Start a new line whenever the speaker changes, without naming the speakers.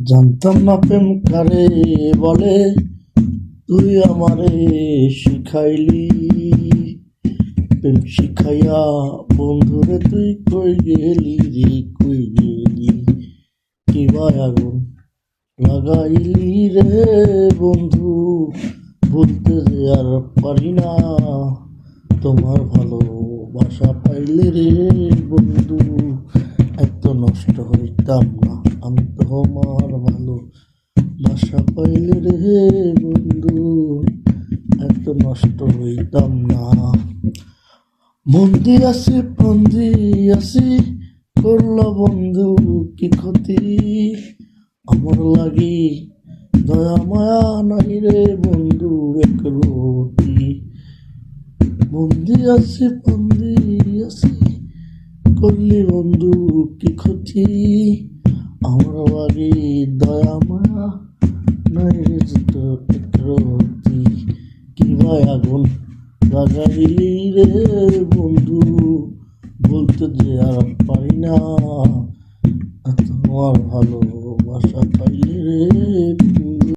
জানতাম না প্রেম কারে বলে, তুই আমারে শিখাইলি। প্রেম শিখাইয়া বন্ধুরে তুই কই গেলি রে, কই গেলি? কিবা আগুন লাগাইলি রে বন্ধু, বলতে যে আর পারি না। তোমার ভালোবাসা পাইলে রে বন্ধু, এত নষ্ট হইতাম না। আমি তোমার ভালোবাসা পাইলে রে বন্ধু, এত নষ্ট হইতাম না। মন দিয়াছি প্রাণ দিয়াছি, করল বন্ধু কি ক্ষতি? আমার লাগি দয়া মায়া নাই রে বন্ধু এক রতি। মন দিয়াছি প্রাণ দিয়াছি, করলি বন্ধু কি ক্ষতি? আমার লাগি দয়া মায়া নাই রে যত এক রতি। কিবা আগুন লাগাইলি রে বন্ধু, বলতে যে আর পারি না।